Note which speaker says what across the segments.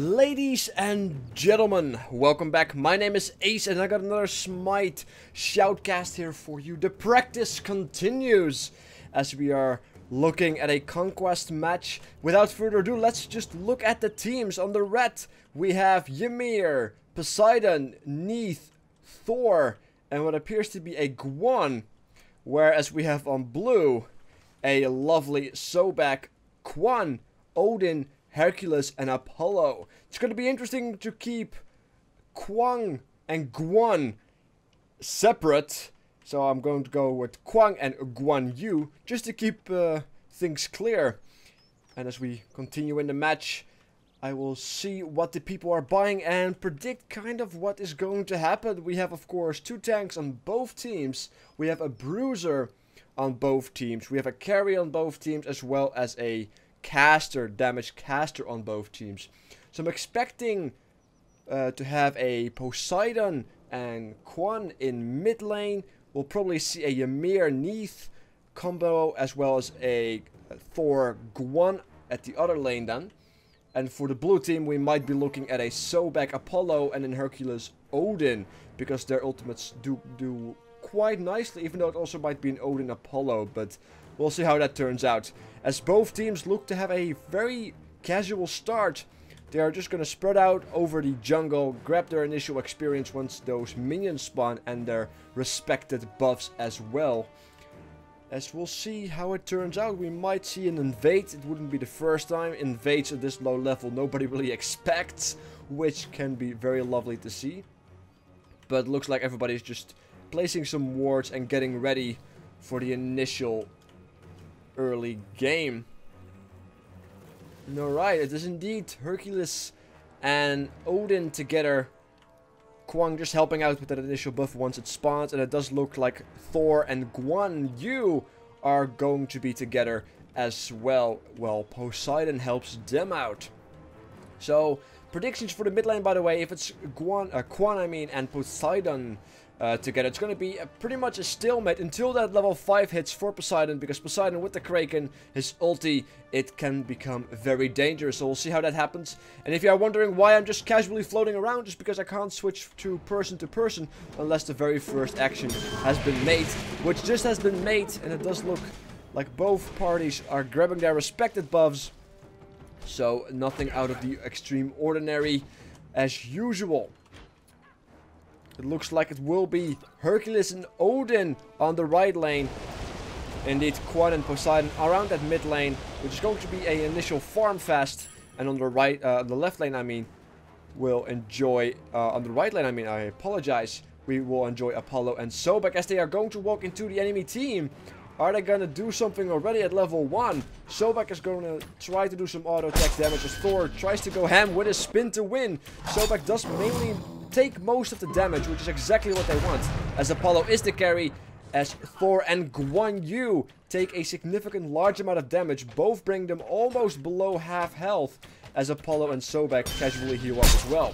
Speaker 1: Ladies and gentlemen, welcome back. My name is Ace and I got another Smite Shoutcast here for you. The practice continues as we are looking at a conquest match. Without further ado, let's just look at the teams. On the red, we have Ymir, Poseidon, Neith, Thor, and what appears to be a Guan. Whereas we have on blue, a lovely Sobek, Quan, Odin, Hercules, and Apollo. It's going to be interesting to keep Kwang and Guan separate. So I'm going to go with Kwang and Guan Yu just to keep things clear. And as we continue in the match, I will see what the people are buying and predict kind of what is going to happen. We have, of course, 2 tanks on both teams. We have a bruiser on both teams. We have a carry on both teams, as well as a caster, damage caster on both teams. So I'm expecting to have a Poseidon and Quan in mid lane. We'll probably see a Ymir Neith combo, as well as a Thor Guan at the other lane then. And for the blue team, we might be looking at a Sobek Apollo and then Hercules Odin, because their ultimates do quite nicely, even though it also might be an Odin Apollo, but we'll see how that turns out. As both teams look to have a very casual start, they are just going to spread out over the jungle, grab their initial experience once those minions spawn, and their respected buffs as well. As we'll see how it turns out, we might see an invade. It wouldn't be the first time. Invades at this low level nobody really expects, which can be very lovely to see. But looks like everybody's just placing some wards and getting ready for the initial early game. Alright, it is indeed Hercules and Odin together. Kwang just helping out with that initial buff once it spawns, and it does look like Thor and Guan Yu are going to be together as well. Well, Poseidon helps them out. So, predictions for the mid lane, by the way, if it's Quan and Poseidon together, it's going to be pretty much a stalemate until that level 5 hits for Poseidon, because Poseidon with the Kraken, his ulti, it can become very dangerous. So we'll see how that happens. And if you are wondering why I'm just casually floating around, just because I can't switch to person unless the very first action has been made, which just has been made, and it does look like both parties are grabbing their respected buffs. So nothing out of the extreme ordinary as usual. It looks like it will be Hercules and Odin on the right lane. Indeed, Quan and Poseidon around that mid lane, which is going to be an initial farm fest. And on the right, the left lane, I mean, will enjoy. On the right lane, I mean, I apologize. We will enjoy Apollo and Sobek as they are going to walk into the enemy team. Are they going to do something already at level 1? Sobek is going to try to do some auto attack damage as Thor tries to go ham with a spin to win. Sobek does mainly take most of the damage, which is exactly what they want, as Apollo is the carry, as Thor and Guan Yu take a significant large amount of damage. Both bring them almost below half health, as Apollo and Sobek casually heal up as well.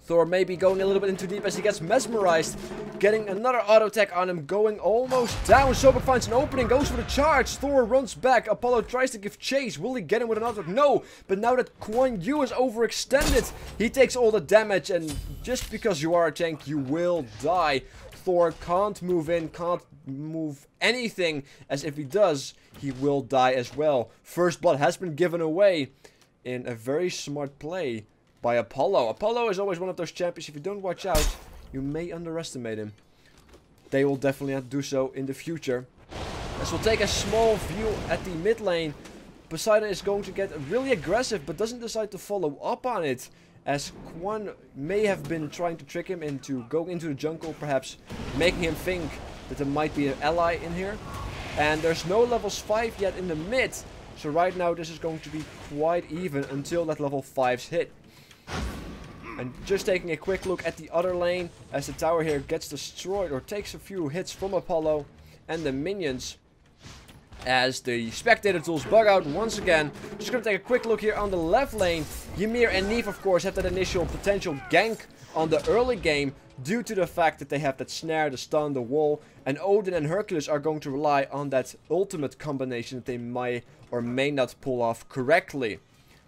Speaker 1: Thor may be going a little bit into deep as he gets mesmerized, getting another auto attack on him, going almost down. Sobek finds an opening, goes for the charge. Thor runs back. Apollo tries to give chase. Will he get him with another? No, but now that Guan Yu is overextended, he takes all the damage, and just because you are a tank, you will die. Thor can't move in, can't move anything, as if he does, he will die as well. First blood has been given away in a very smart play by Apollo. Apollo is always one of those champions, if you don't watch out, you may underestimate him. They will definitely have to do so in the future. As we'll take a small view at the mid lane, Poseidon is going to get really aggressive, but doesn't decide to follow up on it, as Quan may have been trying to trick him into going into the jungle, perhaps making him think that there might be an ally in here. And there's no levels 5 yet in the mid, so right now this is going to be quite even until that level 5's hit. And just taking a quick look at the other lane, as the tower here gets destroyed or takes a few hits from Apollo and the minions, as the spectator tools bug out once again. Just gonna take a quick look here on the left lane. Ymir and Neith, of course, have that initial potential gank on the early game due to the fact that they have that snare, the stun, the wall, and Odin and Hercules are going to rely on that ultimate combination that they may or may not pull off correctly.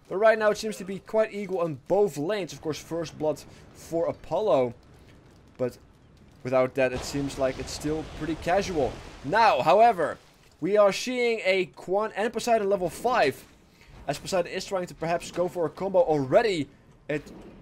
Speaker 1: But right now it seems to be quite equal on both lanes. Of course, first blood for Apollo. But without that, it seems like it's still pretty casual. Now, however, we are seeing a Quan and Poseidon level 5. As Poseidon is trying to perhaps go for a combo already.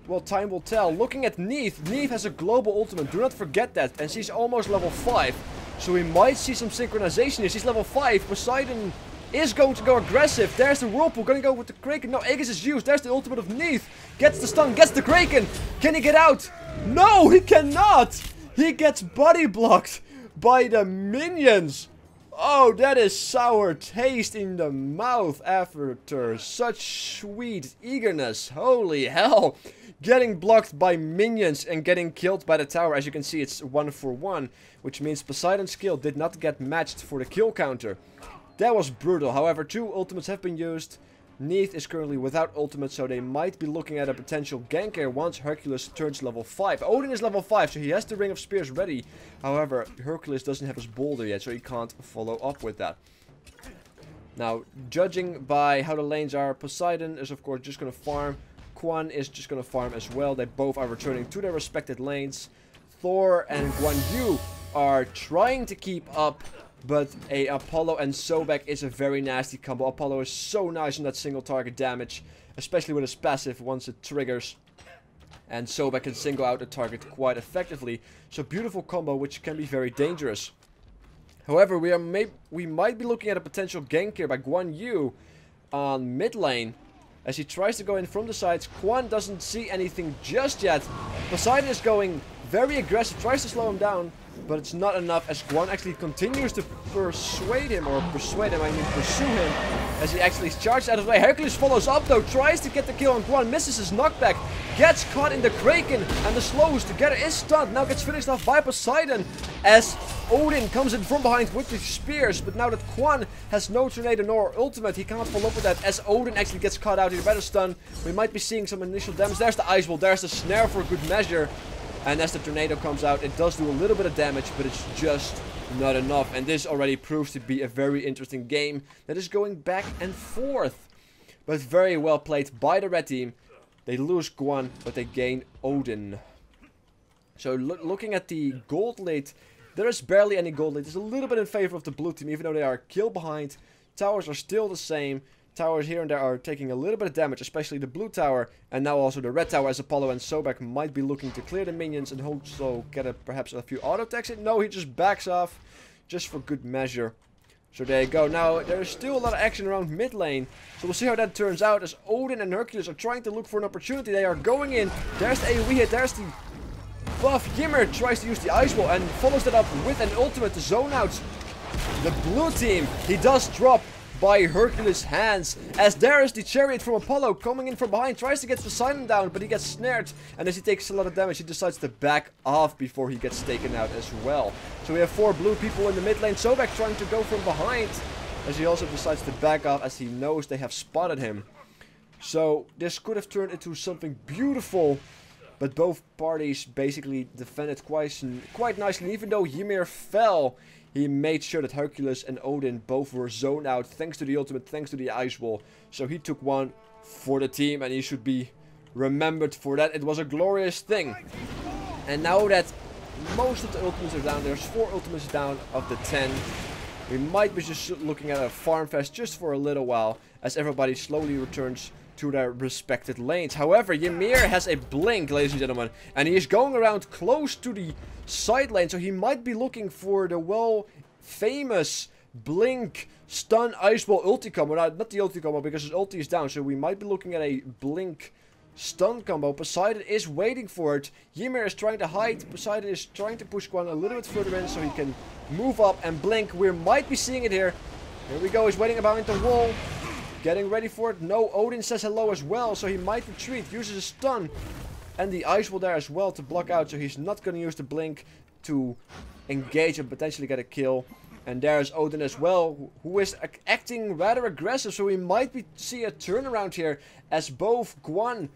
Speaker 1: Well, time will tell. Looking at Neith. Neith has a global ultimate. Do not forget that. And she's almost level 5. So we might see some synchronization here. She's level 5. Poseidon is going to go aggressive. There's the Whirlpool. Going to go with the Kraken. No, Aegis is used. There's the ultimate of Neith. Gets the stun. Gets the Kraken. Can he get out? No, he cannot. He gets body blocked by the minions. Oh, that is sour taste in the mouth after such sweet eagerness. Holy hell. Getting blocked by minions and getting killed by the tower. As you can see, it's 1-for-1. Which means Poseidon's skill did not get matched for the kill counter. That was brutal. However, 2 ultimates have been used. Neith is currently without ultimate, so they might be looking at a potential gank here once Hercules turns level 5. Odin is level 5, so he has the Ring of Spears ready. However, Hercules doesn't have his boulder yet, so he can't follow up with that. Now, judging by how the lanes are, Poseidon is of course just going to farm. Quan is just going to farm as well. They both are returning to their respected lanes. Thor and Guan Yu are trying to keep up. But a Apollo and Sobek is a very nasty combo. Apollo is so nice on that single target damage. Especially with his passive once it triggers. And Sobek can single out a target quite effectively. So beautiful combo which can be very dangerous. However, we might be looking at a potential gank here by Guan Yu on mid lane. As he tries to go in from the sides. Quan doesn't see anything just yet. Poseidon is going very aggressive. Tries to slow him down. But it's not enough as Guan actually continues to pursue him, as he actually charges out of the way. Hercules follows up though, tries to get the kill on Guan, misses his knockback, gets caught in the Kraken, and the slows together is stunned. Now gets finished off by Poseidon as Odin comes in from behind with the spears. But now that Quan has no tornado nor ultimate, he can't follow up with that as Odin actually gets caught out. He better stun. We might be seeing some initial damage. There's the Ice Wall, there's the snare for good measure. And as the tornado comes out, it does do a little bit of damage, but it's just not enough. And this already proves to be a very interesting game that is going back and forth. But very well played by the red team. They lose Guan, but they gain Odin. So looking at the gold lead, there is barely any gold lead. It's a little bit in favor of the blue team, even though they are kill behind. Towers are still the same. Towers here and there are taking a little bit of damage, especially the blue tower. And now also the red tower, as Apollo and Sobek might be looking to clear the minions and also get perhaps a few auto attacks in. No, he just backs off, just for good measure. So there you go. Now, there's still a lot of action around mid lane. So we'll see how that turns out as Odin and Hercules are trying to look for an opportunity. They are going in. There's the AoE hit. There's the buff. Ymir tries to use the Ice Wall and follows that up with an ultimate to zone out the blue team. He does drop by Hercules' hands, as there is the chariot from Apollo coming in from behind, tries to get Poseidon down, but he gets snared, and as he takes a lot of damage, he decides to back off before he gets taken out as well. So we have 4 blue people in the mid lane. Sobek trying to go from behind, as he also decides to back off, as he knows they have spotted him. So this could have turned into something beautiful, but both parties basically defended quite nicely. Even though Ymir fell, he made sure that Hercules and Odin both were zoned out thanks to the ultimate, thanks to the Ice Wall. So he took one for the team and he should be remembered for that. It was a glorious thing. And now that most of the ultimates are down, there's 4 ultimates down of the 10. We might be just looking at a farm fest just for a little while as everybody slowly returns to their respected lanes. However, Ymir has a blink, ladies and gentlemen, and he is going around close to the side lane, so he might be looking for the famous blink stun ice ball ulti combo. Not the ulti combo because his ulti is down, so we might be looking at a blink stun combo. Poseidon is waiting for it. Ymir is trying to hide. Poseidon is trying to push Guan a little bit further in so he can move up and blink. We might be seeing it here. Here we go. He's waiting behind the wall. Getting ready for it. No, Odin says hello as well, so he might retreat. Uses a stun and the ice wall there as well to block out, so he's not going to use the blink to engage and potentially get a kill. And there's Odin as well, who is acting rather aggressive, so we might see a turnaround here as both Guan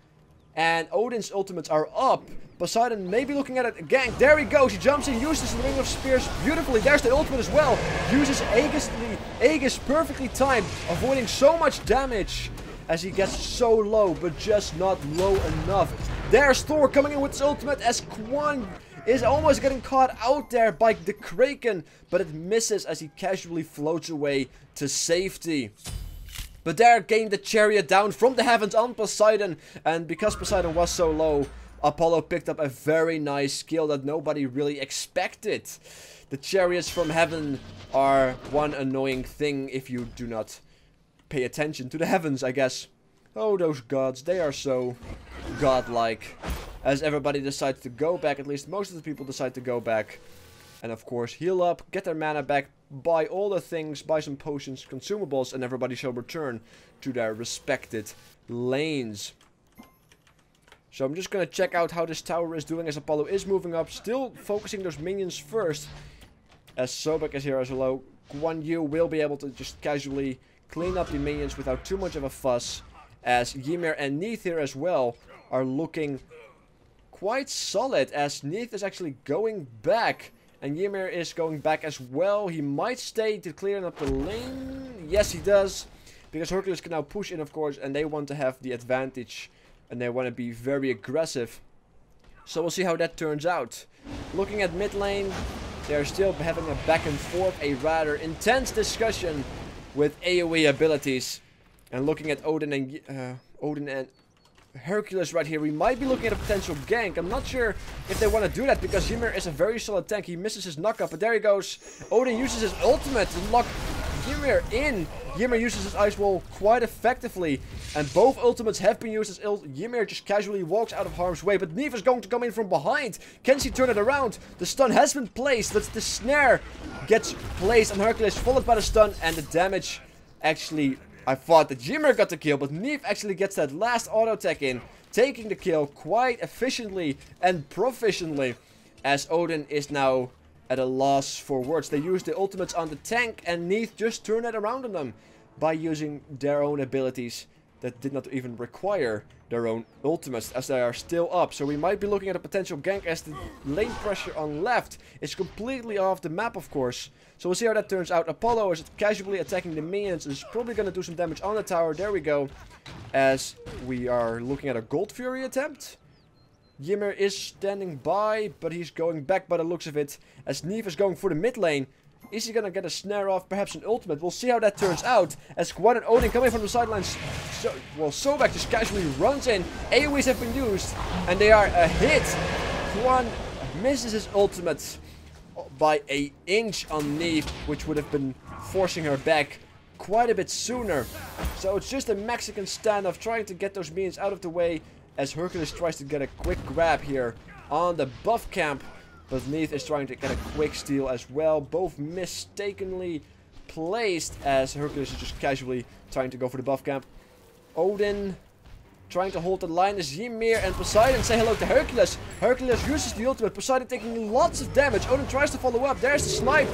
Speaker 1: and Odin's ultimates are up. Poseidon may be looking at it again. There he goes. He jumps in, uses the Ring of Spears beautifully. There's the ultimate as well. Uses Aegis perfectly timed, avoiding so much damage. as he gets so low, but just not low enough. There's Thor coming in with his ultimate as Kwon is almost getting caught out there by the Kraken, but it misses as he casually floats away to safety. But there came the chariot down from the heavens on Poseidon, and because Poseidon was so low, Apollo picked up a very nice kill that nobody really expected. The chariots from heaven are one annoying thing if you do not pay attention to the heavens, I guess. Oh, those gods, they are so godlike. As everybody decides to go back, at least most of the people decide to go back. And of course, heal up, get their mana back, buy all the things, buy some potions, consumables, and everybody shall return to their respected lanes. So I'm just going to check out how this tower is doing as Apollo is moving up, still focusing those minions first. As Sobek is here as well, Guan Yu will be able to just casually clean up the minions without too much of a fuss. As Ymir and Neith here as well are looking quite solid, as Neith is actually going back. And Ymir is going back as well. He might stay to clear up the lane. Yes, he does. Because Hercules can now push in, of course, and they want to have the advantage. And they want to be very aggressive. So we'll see how that turns out. Looking at mid lane, they're still having a back and forth, a rather intense discussion with AoE abilities. And looking at Odin and Hercules right here, we might be looking at a potential gank. I'm not sure if they want to do that because Ymir is a very solid tank. He misses his knockup, but there he goes. Odin uses his ultimate to lock Ymir in. Ymir uses his ice wall quite effectively, and both ultimates have been used as Ymir just casually walks out of harm's way, but Neith is going to come in from behind. Can she turn it around? The stun has been placed, but the snare gets placed on Hercules, followed by the stun, and the damage actually... I thought that Ymir got the kill, but Neith actually gets that last auto attack in, taking the kill quite efficiently and proficiently, as Odin is now at a loss for words. They use the ultimates on the tank, and Neith just turned it around on them by using their own abilities that did not even require their own ultimates, as they are still up. So we might be looking at a potential gank, as the lane pressure on left is completely off the map, of course. So we'll see how that turns out. Apollo is casually attacking the minions. Is probably going to do some damage on the tower. There we go. As we are looking at a Gold Fury attempt. Ymir is standing by, but he's going back by the looks of it. As Neith is going for the mid lane. Is he going to get a snare off? Perhaps an ultimate. We'll see how that turns out. As Kwon and Odin coming from the sidelines. Sobek just casually runs in. AoEs have been used. And they are a hit. Kwon misses his ultimate by an inch on Neith, which would have been forcing her back quite a bit sooner. So it's just a Mexican standoff trying to get those minions out of the way, as Hercules tries to get a quick grab here on the buff camp. But Neith is trying to get a quick steal as well. Both mistakenly placed, as Hercules is just casually trying to go for the buff camp. Odin trying to hold the line as Ymir and Poseidon say hello to Hercules. Hercules uses the ultimate. Poseidon taking lots of damage. Odin tries to follow up. There's the snipe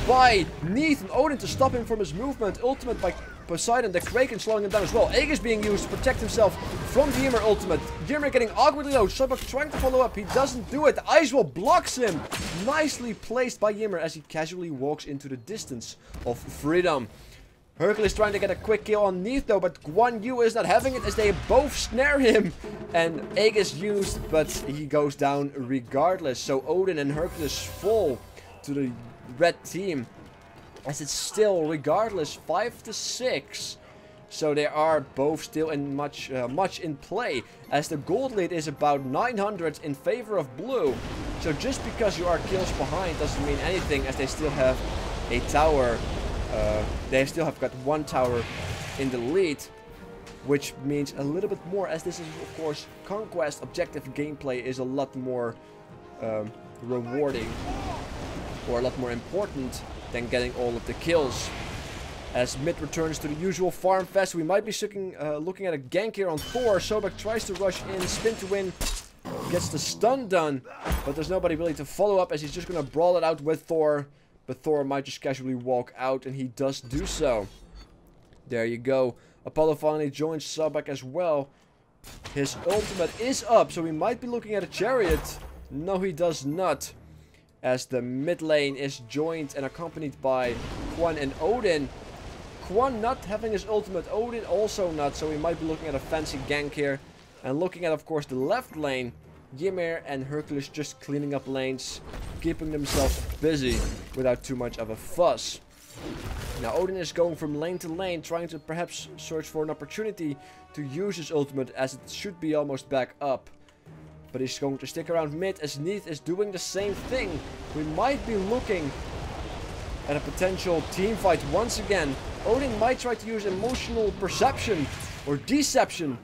Speaker 1: by Neith and Odin to stop him from his movement. Ultimate by Poseidon. The Kraken slowing him down as well. Aegis being used to protect himself from the Ymir ultimate. Ymir getting awkwardly low. Sobek trying to follow up. He doesn't do it. The ice wall blocks him. Nicely placed by Ymir as he casually walks into the distance of freedom. Hercules trying to get a quick kill on Neith though, but Guan Yu is not having it as they both snare him. And Aegis used, but he goes down regardless. So Odin and Hercules fall to the red team, as it's still, regardless, 5-6. So they are both still in much in play, as the gold lead is about 900 in favor of blue. So just because you are kills behind doesn't mean anything, as they still have a tower. They still have got one tower in the lead, which means a little bit more, as this is of course conquest. Objective gameplay is a lot more rewarding, or a lot more important than getting all of the kills. As mid returns to the usual farm fest, we might be looking at a gank here on Thor. Sobek tries to rush in, spin to win, gets the stun done, but there's nobody really to follow up, as he's just going to brawl it out with Thor. But Thor might just casually walk out, and he does do so. There you go. Apollo finally joins Sobek as well. His ultimate is up, so we might be looking at a chariot. No, he does not, as the mid lane is joined and accompanied by Kwon and Odin. Quan not having his ultimate. Odin also not. So we might be looking at a fancy gank here. And looking at, of course, the left lane. Ymir and Hercules just cleaning up lanes. Keeping themselves busy without too much of a fuss. Now Odin is going from lane to lane. Trying to perhaps search for an opportunity to use his ultimate. As it should be almost back up. But he's going to stick around mid as Neith is doing the same thing. We might be looking at a potential team fight once again. Odin might try to use emotional perception or deception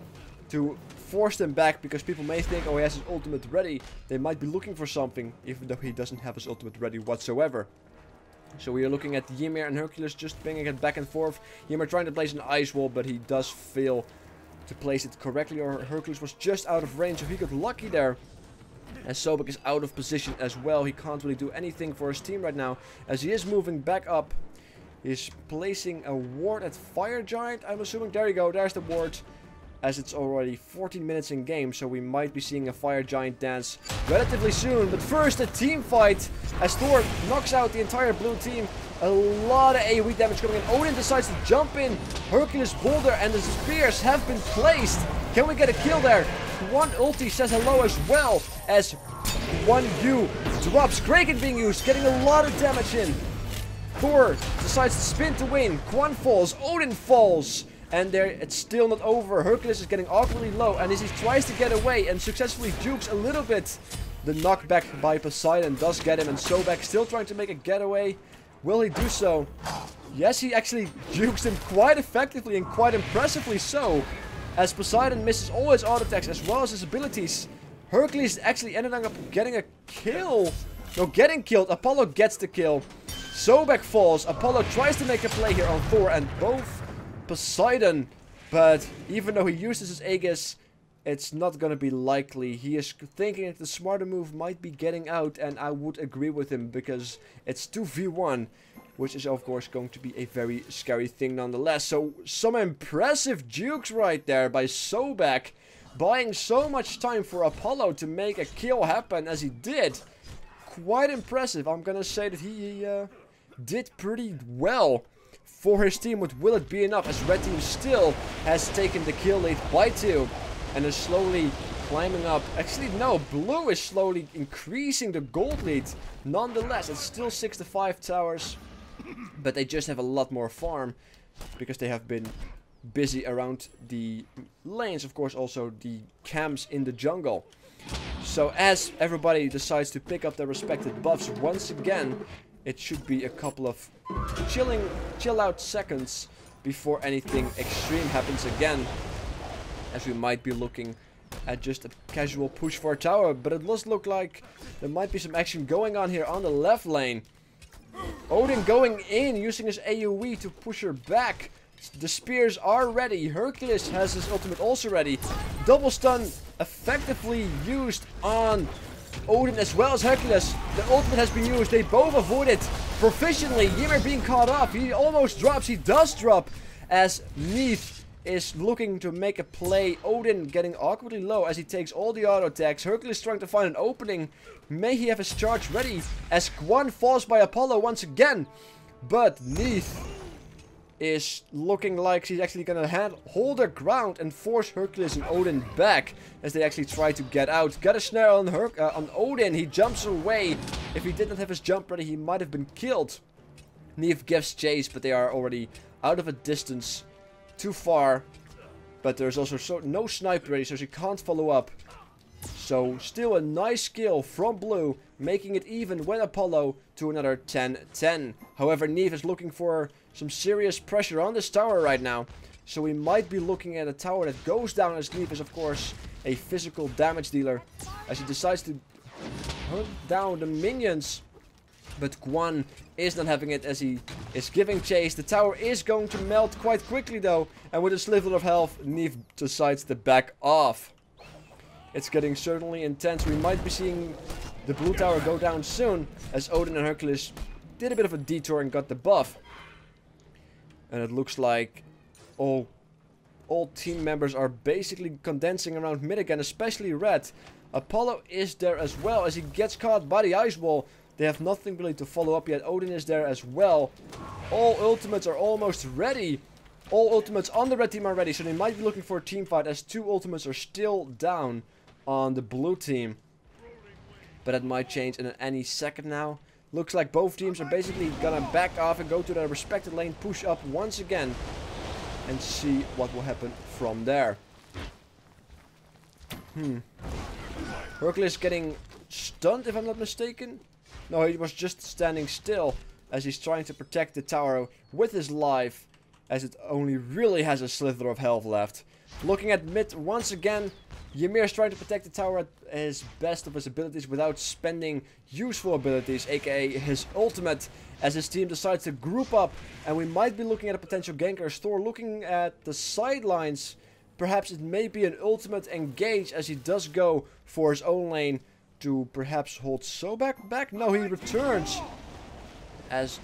Speaker 1: to force them back, because people may think, oh, he has his ultimate ready. They might be looking for something, even though he doesn't have his ultimate ready whatsoever. So we are looking at Ymir and Hercules just pinging it back and forth. Ymir trying to place an ice wall, but he does fail to place it correctly, or Hercules was just out of range, so he got lucky there. And Sobek is out of position as well. He can't really do anything for his team right now, as he is moving back up. He's placing a ward at Fire Giant, I'm assuming. There you go, there's the ward. As it's already 14 minutes in game, so we might be seeing a Fire Giant dance relatively soon. But first, a team fight as Thor knocks out the entire blue team. A lot of AoE damage coming in. Odin decides to jump in. Hercules Boulder and the spears have been placed. Can we get a kill there? One ulti says hello as well, as one U drops. Kraken being used, getting a lot of damage in. Thor decides to spin to win. Quan falls, Odin falls. And there, it's still not over. Hercules is getting awkwardly low, and as he tries to get away and successfully jukes a little bit, the knockback by Poseidon does get him, and Sobek still trying to make a getaway. Will he do so? Yes, he actually jukes him quite effectively and quite impressively so, as Poseidon misses all his auto attacks as well as his abilities. Hercules actually ended up getting a kill. No, getting killed. Apollo gets the kill. Sobek falls. Apollo tries to make a play here on Thor, and both Poseidon, but even though he uses his Aegis, it's not gonna be likely. He is thinking that the smarter move might be getting out, and I would agree with him, because it's 2v1, which is of course going to be a very scary thing nonetheless. So some impressive jukes right there by Sobek, buying so much time for Apollo to make a kill happen as he did. Quite impressive. I'm gonna say that he did pretty well for his team, but will it be enough, as red team still has taken the kill lead by 2 and is slowly climbing up. Actually no, blue is slowly increasing the gold lead. Nonetheless, it's still 6-5 towers, but they just have a lot more farm because they have been busy around the lanes, of course also the camps in the jungle. So as everybody decides to pick up their respective buffs once again, it should be a couple of chill out seconds before anything extreme happens again, as we might be looking at just a casual push for a tower. But it does look like there might be some action going on here on the left lane. Odin going in, using his AoE to push her back. The spears are ready. Hercules has his ultimate also ready. Double stun effectively used on Odin as well as Hercules. The ultimate has been used. They both avoid it proficiently. Ymir being caught up. He almost drops. He does drop as Neith is looking to make a play. Odin getting awkwardly low as he takes all the auto attacks. Hercules trying to find an opening. May he have his charge ready as Quan falls by Apollo once again. But Neith is looking like she's actually gonna hold her ground and force Hercules and Odin back as they actually try to get out. Got a snare on on Odin. He jumps away. If he did not have his jump ready, he might have been killed. Neith gives chase, but they are already out of a distance too far. But there's also no sniper ready, so she can't follow up. So still a nice kill from blue, making it even with Apollo to another 10-10. However, Neith is looking for some serious pressure on this tower right now. So we might be looking at a tower that goes down, as Neith is of course a physical damage dealer, as he decides to hunt down the minions. But Quan is not having it as he is giving chase. The tower is going to melt quite quickly though, and with a sliver of health, Neith decides to back off. It's getting certainly intense. We might be seeing the blue tower go down soon, as Odin and Hercules did a bit of a detour and got the buff. And it looks like all team members are basically condensing around mid again, especially red. Apollo is there as well as he gets caught by the ice wall. They have nothing really to follow up yet. Odin is there as well. All ultimates are almost ready. All ultimates on the red team are ready, so they might be looking for a team fight as 2 ultimates are still down on the blue team. But that might change in any second now. Looks like both teams are basically gonna back off and go to their respective lane, push up once again, and see what will happen from there. Hercules getting stunned, if I'm not mistaken. No, he was just standing still as he's trying to protect the tower with his life, as it only really has a slither of health left. Looking at mid once again, Ymir is trying to protect the tower at his best of his abilities without spending useful abilities, aka his ultimate, as his team decides to group up, and we might be looking at a potential ganker. Thor looking at the sidelines, perhaps it may be an ultimate engage as he does go for his own lane to perhaps hold Sobek back. No, he returns as...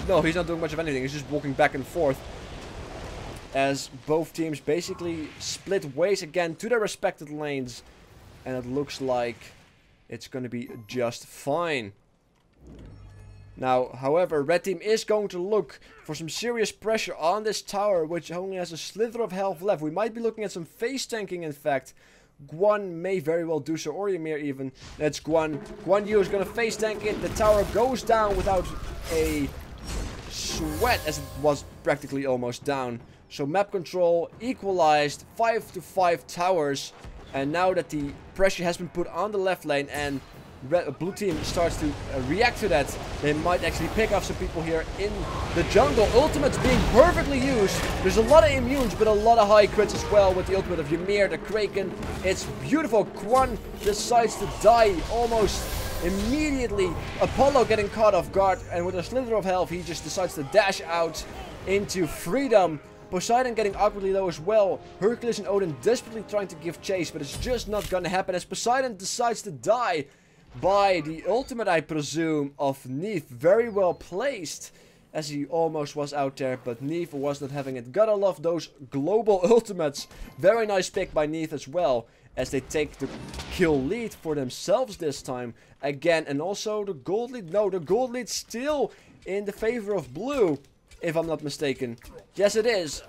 Speaker 1: No, he's not doing much of anything, he's just walking back and forth. As both teams basically split ways again to their respective lanes. And it looks like it's going to be just fine. Now, however, red team is going to look for some serious pressure on this tower, which only has a slither of health left. We might be looking at some face tanking, in fact. Guan may very well do so, or Ymir even. That's Guan. Guan Yu is going to face tank it. The tower goes down without a sweat, as it was practically almost down. So map control equalized, 5-5 towers, and now that the pressure has been put on the left lane and blue team starts to react to that, they might actually pick off some people here in the jungle. Ultimates being perfectly used. There's a lot of immunes, but a lot of high crits as well with the ultimate of Ymir, the Kraken. It's beautiful. Quan decides to die almost immediately. Apollo getting caught off guard, and with a slither of health, he just decides to dash out into freedom. Poseidon getting awkwardly low as well. Hercules and Odin desperately trying to give chase, but it's just not gonna happen as Poseidon decides to die by the ultimate, I presume, of Neith. Very well placed, as he almost was out there, but Neith was not having it. Gotta love those global ultimates. Very nice pick by Neith as well, as they take the kill lead for themselves this time again. And also the gold lead. No, the gold lead still in the favor of blue, if I'm not mistaken. Yes, it is.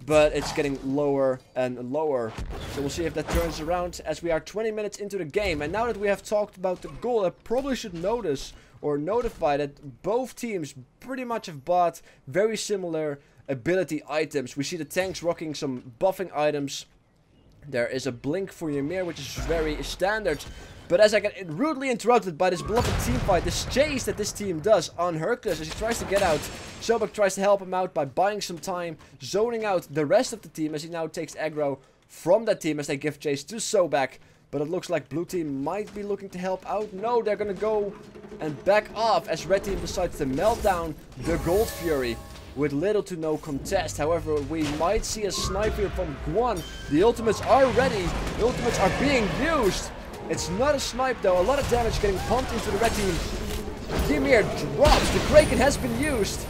Speaker 1: But it's getting lower and lower. So we'll see if that turns around as we are 20 minutes into the game. And now that we have talked about the goal, I probably should notice or notify that both teams pretty much have bought very similar ability items. We see the tanks rocking some buffing items. There is a blink for Ymir, which is very standard. But as I get rudely interrupted by this beloved team fight, this chase that this team does on Hercules as he tries to get out, Sobek tries to help him out by buying some time, zoning out the rest of the team as he now takes aggro from that team as they give chase to Sobek. But it looks like blue team might be looking to help out. No, they're gonna go and back off as red team decides to melt down the Gold Fury with little to no contest. However, we might see a snipe here from Guan. The ultimates are ready. The ultimates are being used. It's not a snipe though. A lot of damage getting pumped into the red team. Ymir drops. The Kraken has been used.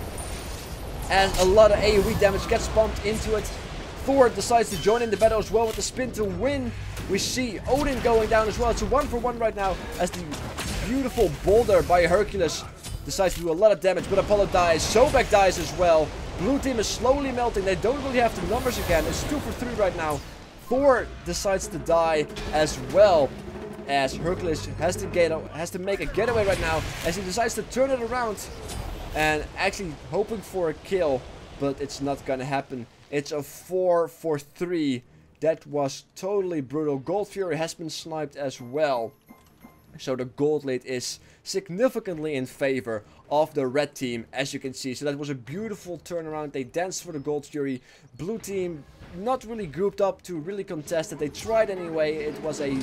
Speaker 1: And a lot of AoE damage gets pumped into it. Thor decides to join in the battle as well with the spin to win. We see Odin going down as well. It's a 1-for-1 right now as the beautiful boulder by Hercules decides to do a lot of damage. But Apollo dies. Sobek dies as well. Blue team is slowly melting. They don't really have the numbers again. It's 2-for-3 right now. Thor decides to die as well, as Hercules has to make a getaway right now as he decides to turn it around and actually hoping for a kill, but it's not gonna happen. It's a 4-for-3. That was totally brutal. Gold Fury has been sniped as well, so the gold lead is significantly in favor of the red team, as you can see. So that was a beautiful turnaround. They danced for the Gold Fury. Blue team not really grouped up to really contest it. They tried anyway. It was a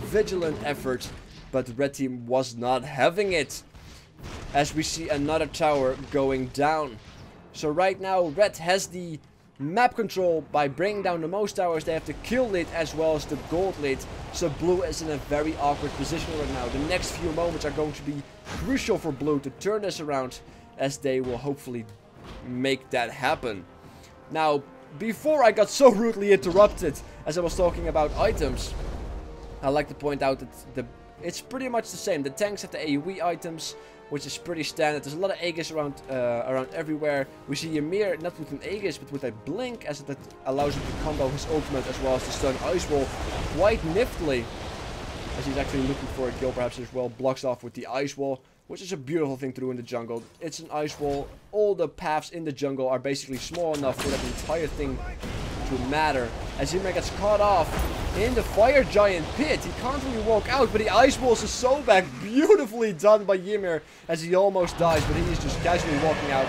Speaker 1: vigilant effort, but the red team was not having it, as we see another tower going down. So right now red has the map control by bringing down the most towers. They have the kill lead as well as the gold lead, so blue is in a very awkward position right now. The next few moments are going to be crucial for blue to turn this around, as they will hopefully make that happen. Now, before I got so rudely interrupted as I was talking about items, I like to point out that it's pretty much the same. The tanks have the AoE items, which is pretty standard. There's a lot of Aegis around everywhere. We see Ymir not with an Aegis, but with a blink, as that allows him to combo his ultimate as well as the stun ice wall quite niftily. As he's actually looking for a kill, perhaps as well, blocks off with the ice wall, which is a beautiful thing to do in the jungle. It's an ice wall. All the paths in the jungle are basically small enough for that entire thing to matter. As Ymir gets caught off in the fire giant pit, he can't really walk out, but the ice walls is so back. Beautifully done by Ymir as he almost dies, but he is just casually walking out.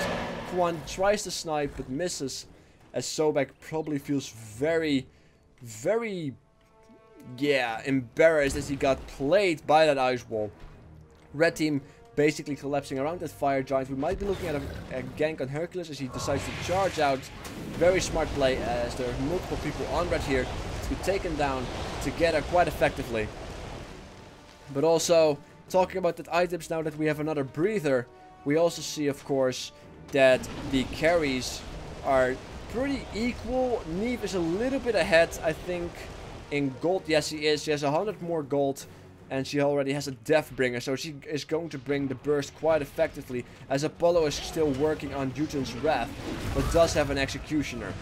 Speaker 1: Quan tries to snipe but misses, as Sobek probably feels very, very, yeah, embarrassed as he got played by that ice wall. Red team basically collapsing around that fire giant. We might be looking at a gank on Hercules as he decides to charge out. Very smart play, as there are multiple people on red here to be taken down together quite effectively. But also, talking about the items, now that we have another breather, we also see, of course, that the carries are pretty equal. Neve is a little bit ahead, I think, in gold. Yes, he is. She has 100 more gold. And she already has a Deathbringer, so she is going to bring the burst quite effectively, as Apollo is still working on Jutun's Wrath, but does have an Executioner.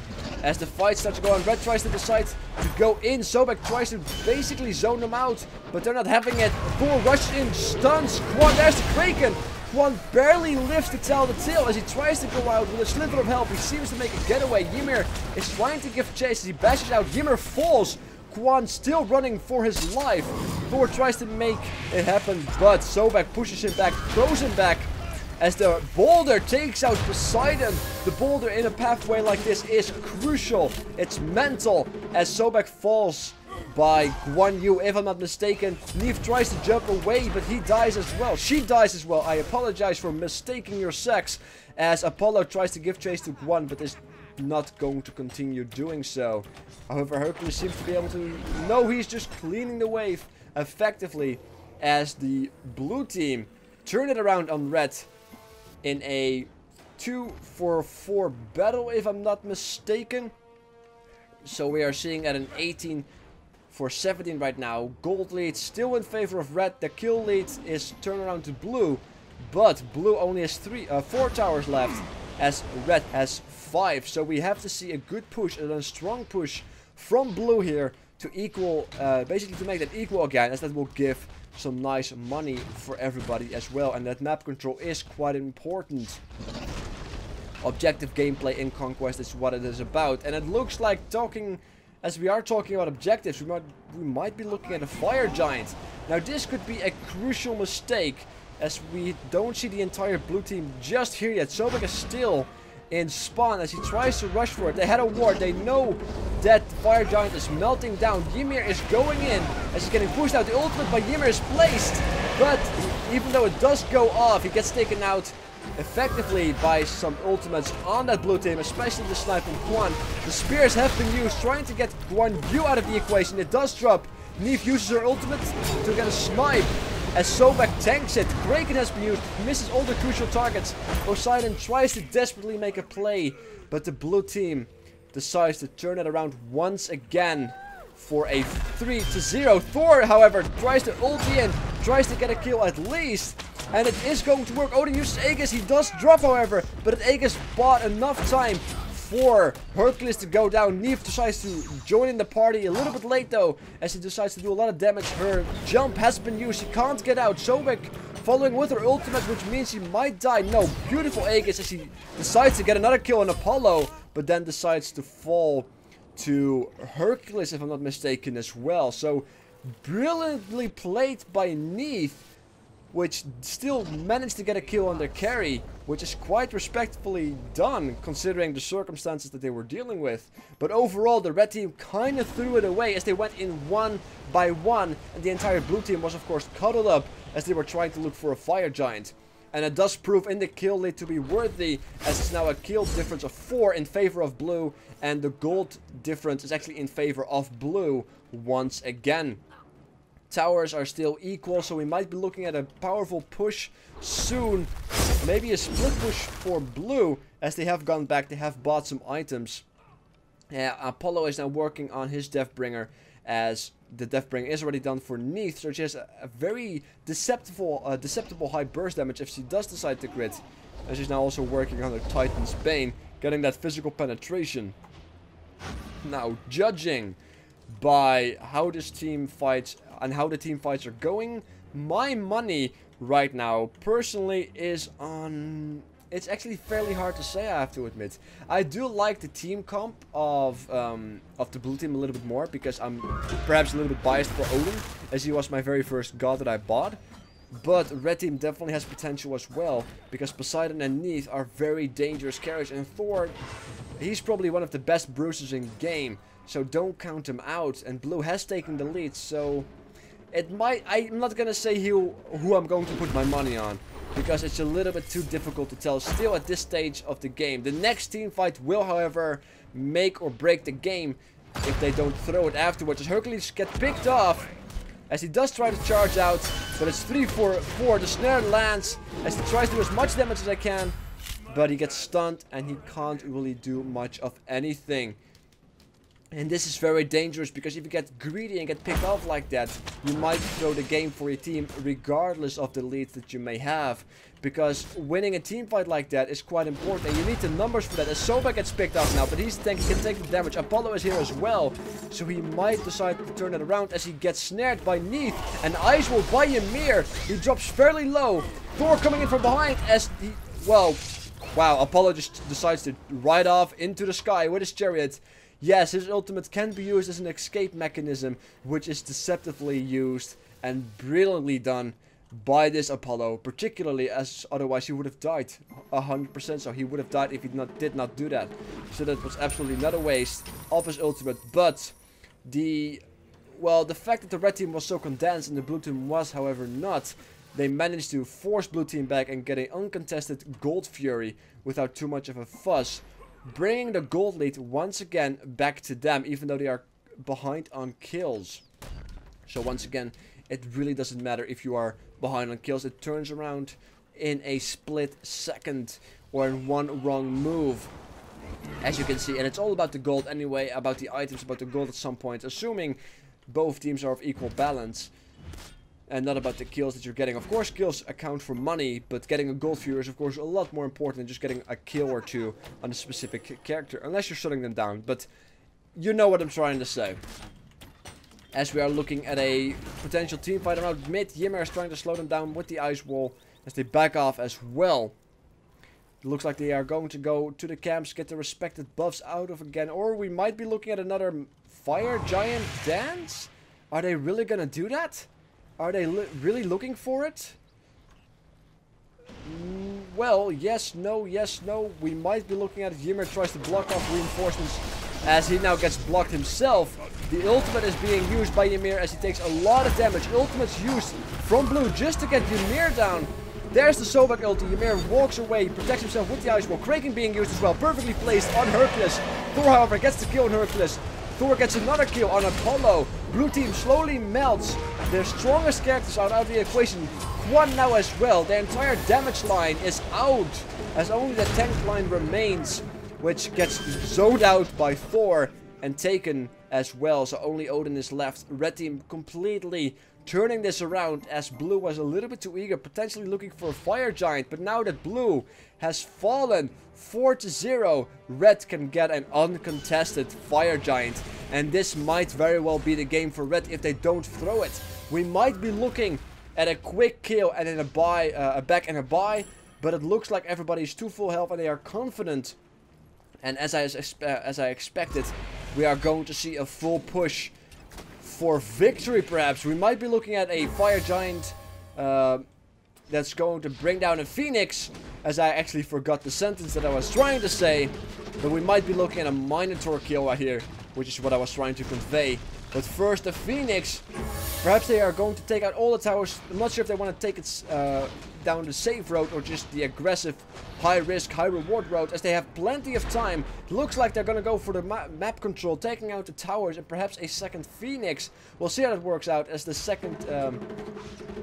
Speaker 1: As the fight starts to go on, Red tries to decide to go in. Sobek tries to basically zone them out, but they're not having it. Thor rushes in, stuns Quan. There's the Kraken. Quan barely lifts to tell the tale as he tries to go out with a sliver of help. He seems to make a getaway. Ymir is trying to give chase as he bashes out. Ymir falls. Quan still running for his life. Thor tries to make it happen, but Sobek pushes him back, throws him back, as the boulder takes out Poseidon. The boulder in a pathway like this is crucial. It's mental, as Sobek falls by Guan Yu, if I'm not mistaken. Neve tries to jump away, but he dies as well. She dies as well. I apologize for mistaking your sex, as Apollo tries to give chase to Guan, but is not going to continue doing so. However, Hercules seems to be able to... No, he's just cleaning the wave effectively, as the blue team turn it around on red in a 2-for-4 battle, if I'm not mistaken. So we are seeing at an 18-for-17 right now. Gold lead still in favor of red. The kill lead is turned around to blue, but blue only has 4 towers left, as red has 5. So we have to see a good push and a strong push from blue here to equal, basically to make that equal again, as that will give some nice money for everybody as well. And that map control is quite important. Objective gameplay in Conquest is what it is about, and it looks like, as we are talking about objectives, we might be looking at a fire giant. Now this could be a crucial mistake, as we don't see the entire blue team just here yet. Sobek is still in spawn as he tries to rush for it. They had a ward. They know that fire giant is melting down. Ymir is going in as he's getting pushed out. The ultimate by Ymir is placed, but even though it does go off, he gets taken out effectively by some ultimates on that blue team, especially the snipe from Quan. The spears have been used, trying to get Guan Yu out of the equation. It does drop. Neve uses her ultimate to get a snipe, as Sobek tanks it. Kraken has been used, misses all the crucial targets. Poseidon tries to desperately make a play, but the blue team decides to turn it around once again for a 3-0. Thor, however, tries to ulti in, tries to get a kill at least, and it is going to work. Odin uses Aegis. He does drop, however, but Aegis bought enough time for Hercules to go down. Neve decides to join in the party a little bit late though, as he decides to do a lot of damage. Her jump has been used. She can't get out. Sobek following with her ultimate, which means she might die. No, beautiful Aegis as he decides to get another kill on Apollo, but then decides to fall to Hercules, if I'm not mistaken, as well. So brilliantly played by Neve, which still managed to get a kill on their carry, which is quite respectfully done considering the circumstances that they were dealing with. But overall, the red team kind of threw it away as they went in one by one, and the entire blue team was of course cuddled up as they were trying to look for a fire giant. And it does prove in the kill lead to be worthy, as it's now a kill difference of 4 in favor of blue, and the gold difference is actually in favor of blue once again. Towers are still equal, so we might be looking at a powerful push soon. Maybe a split push for blue, as they have gone back, they have bought some items. Apollo is now working on his Deathbringer, as the Deathbringer is already done for Neith, so she has a very deceptible high burst damage if she does decide to crit. And she's now also working on her Titan's Bane, getting that physical penetration. Now, judging by how this team fights and how the team fights are going, my money right now personally is on... It's actually fairly hard to say, I have to admit. I do like the team comp of the blue team a little bit more, because I'm perhaps a little bit biased for Odin, as he was my very first god that I bought. But red team definitely has potential as well, because Poseidon and Neith are very dangerous carries, and Thor, he's probably one of the best bruisers in game, so don't count him out. And blue has taken the lead, so it might... I'm not gonna say who I'm going to put my money on, because it's a little bit too difficult to tell still at this stage of the game. The next team fight will, however, make or break the game if they don't throw it afterwards. As Hercules gets picked off, as he does try to charge out, but it's 3-4-4. The snare lands as he tries to do as much damage as I can, but he gets stunned and he can't really do much of anything. And this is very dangerous, because if you get greedy and get picked off like that, you might throw the game for your team regardless of the leads that you may have. Because winning a team fight like that is quite important, and you need the numbers for that. As Soba gets picked off now, but he can take the damage. Apollo is here as well, so he might decide to turn it around as he gets snared by Neith. And Ice will by Ymir. He drops fairly low. Thor coming in from behind as he... Well, wow, Apollo just decides to ride off into the sky with his chariot. Yes, his ultimate can be used as an escape mechanism, which is deceptively used and brilliantly done by this Apollo, particularly as otherwise he would have died 100%, so he would have died if he did not do that. So that was absolutely not a waste of his ultimate. But the fact that the red team was so condensed and the blue team was, however, not, they managed to force blue team back and get an uncontested gold fury without too much of a fuss, bringing the gold lead once again back to them, even though they are behind on kills. So once again, it really doesn't matter if you are behind on kills. It turns around in a split second or in one wrong move, as you can see. And it's all about the gold anyway, about the items, about the gold at some point, assuming both teams are of equal balance, and not about the kills that you're getting. Of course, kills account for money, but getting a gold fury is of course a lot more important than just getting a kill or two on a specific character, unless you're shutting them down. But you know what I'm trying to say. As we are looking at a potential team fight around mid, Ymir is trying to slow them down with the ice wall as they back off as well. It looks like they are going to go to the camps, get the respected buffs out of again, or we might be looking at another fire giant dance. Are they really gonna do that? Are they really looking for it? Well, yes, no, yes, no. We might be looking at it. Ymir tries to block off reinforcements as he now gets blocked himself. The ultimate is being used by Ymir as he takes a lot of damage. Ultimate's used from blue just to get Ymir down. There's the Sobek ulti. Ymir walks away, protects himself with the ice wall. Kraken being used as well, perfectly placed on Hercules. Thor, however, gets the kill on Hercules. Thor gets another kill on Apollo. Blue team slowly melts. Their strongest characters are out of the equation. Quan now as well. Their entire damage line is out, as only the tank line remains, which gets zoned out by Thor and taken as well. So only Odin is left. Red team completely turning this around, as blue was a little bit too eager, potentially looking for a fire giant. But now that blue has fallen 4-0, red can get an uncontested fire giant, and this might very well be the game for red if they don't throw it. We might be looking at a quick kill and then a back and a buy, but it looks like everybody's to full health and they are confident. And as I expected, we are going to see a full push for victory, perhaps. We might be looking at a fire giant that's going to bring down a phoenix, as I actually forgot the sentence that I was trying to say. But we might be looking at a Minotaur kill right here, which is what I was trying to convey. But first, the phoenix. Perhaps they are going to take out all the towers. I'm not sure if they want to take its down the safe road or just the aggressive, high risk, high reward road, as they have plenty of time. Looks like they're gonna go for the map control, taking out the towers and perhaps a second Phoenix. We'll see how that works out, as the second,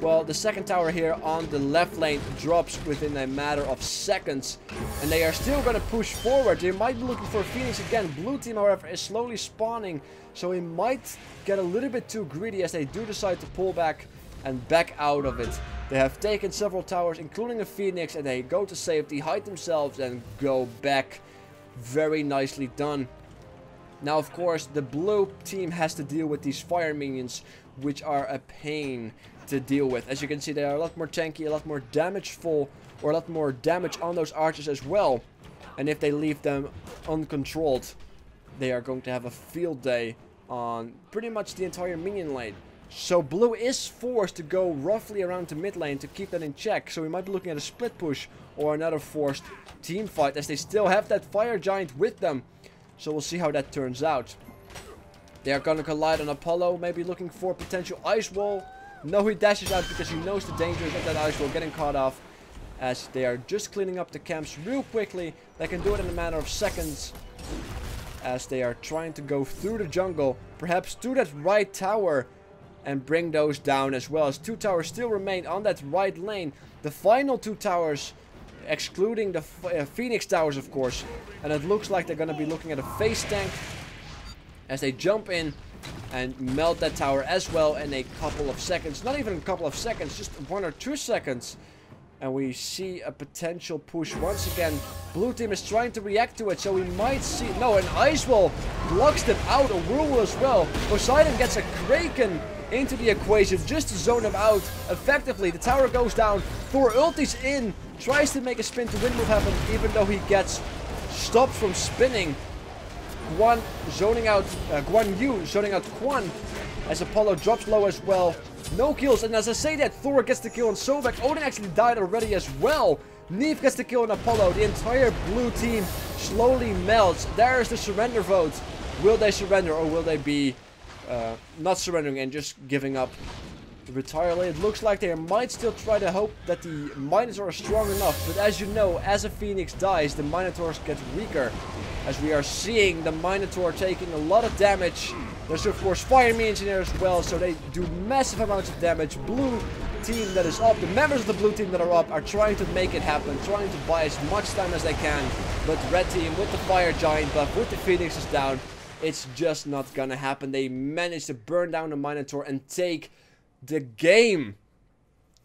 Speaker 1: well, the second tower here on the left lane drops within a matter of seconds. And they are still gonna push forward. They might be looking for a Phoenix again. Blue team, however, is slowly spawning, so he might get a little bit too greedy as they do decide to pull back and back out of it. They have taken several towers, including a Phoenix, and they go to safety, hide themselves, and go back. Very nicely done. Now, of course, the blue team has to deal with these fire minions, which are a pain to deal with. As you can see, they are a lot more tanky, a lot more damageful, or a lot more damage on those archers as well. And if they leave them uncontrolled, they are going to have a field day on pretty much the entire minion lane. So blue is forced to go roughly around the mid lane to keep that in check. So we might be looking at a split push or another forced team fight, as they still have that fire giant with them. So we'll see how that turns out. They are gonna collide on Apollo, maybe looking for potential ice wall. No, he dashes out because he knows the dangers of that ice wall getting caught off, as they are just cleaning up the camps real quickly. They can do it in a matter of seconds, as they are trying to go through the jungle, perhaps to that right tower, and bring those down, as well as 2 towers still remain on that right lane. The final 2 towers, excluding the Phoenix towers, of course. And it looks like they're going to be looking at a face tank as they jump in and melt that tower as well in a couple of seconds. Not even a couple of seconds, just 1 or 2 seconds. And we see a potential push once again. Blue team is trying to react to it, so we might see... No, an ice wall blocks them out, a whirlpool as well. Poseidon gets a Kraken into the equation just to zone them out effectively. The tower goes down. Thor ultis in, tries to make a spin to wind move happen, even though he gets stopped from spinning. Guan zoning out, Guan Yu zoning out Quan, as Apollo drops low as well. No kills, and as I say that, Thor gets the kill on Sobek. Odin actually died already as well. Neve gets the kill on Apollo. The entire blue team slowly melts. There is the surrender vote. Will they surrender, or will they be not surrendering and just giving up entirely? It looks like they might still try to hope that the Minotaur is strong enough, but as you know, as a Phoenix dies, the Minotaurs get weaker, as we are seeing the Minotaur taking a lot of damage. There's of course fire minions in there as well, so they do massive amounts of damage. Blue team that is up, the members of the blue team that are up, are trying to make it happen, trying to buy as much time as they can, but red team with the fire giant buff, with the Phoenixes down, it's just not gonna happen. They managed to burn down the Minotaur and take the game.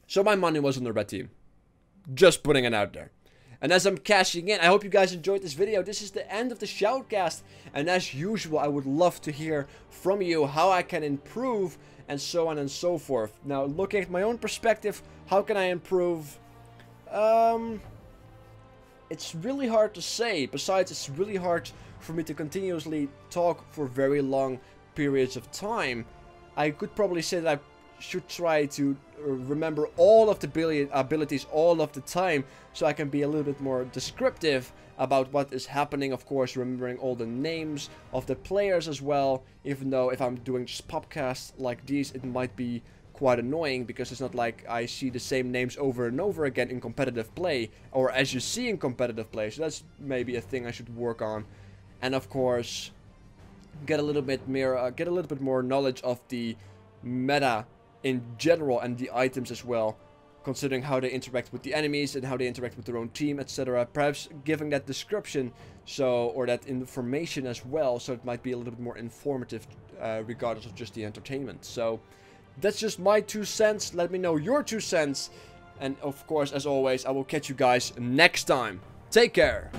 Speaker 1: So my money was on the red team. Just putting it out there. And as I'm cashing in, I hope you guys enjoyed this video. This is the end of the Shoutcast. And as usual, I would love to hear from you how I can improve and so on and so forth. Now, looking at my own perspective, how can I improve? It's really hard to say. Besides, it's really hard for me to continuously talk for very long periods of time. I could probably say that I should try to remember all of the abilities all of the time, so I can be a little bit more descriptive about what is happening. Of course, remembering all the names of the players as well, even though if I'm doing just podcasts like these, it might be quite annoying, because it's not like I see the same names over and over again in competitive play, or as you see in competitive play. So that's maybe a thing I should work on. And of course, get a little bit more knowledge of the meta in general and the items as well, considering how they interact with the enemies and how they interact with their own team, etc. Perhaps giving that description, or that information as well, so it might be a little bit more informative, regardless of just the entertainment. So that's just my 2 cents. Let me know your 2 cents, and of course, as always, I will catch you guys next time. Take care.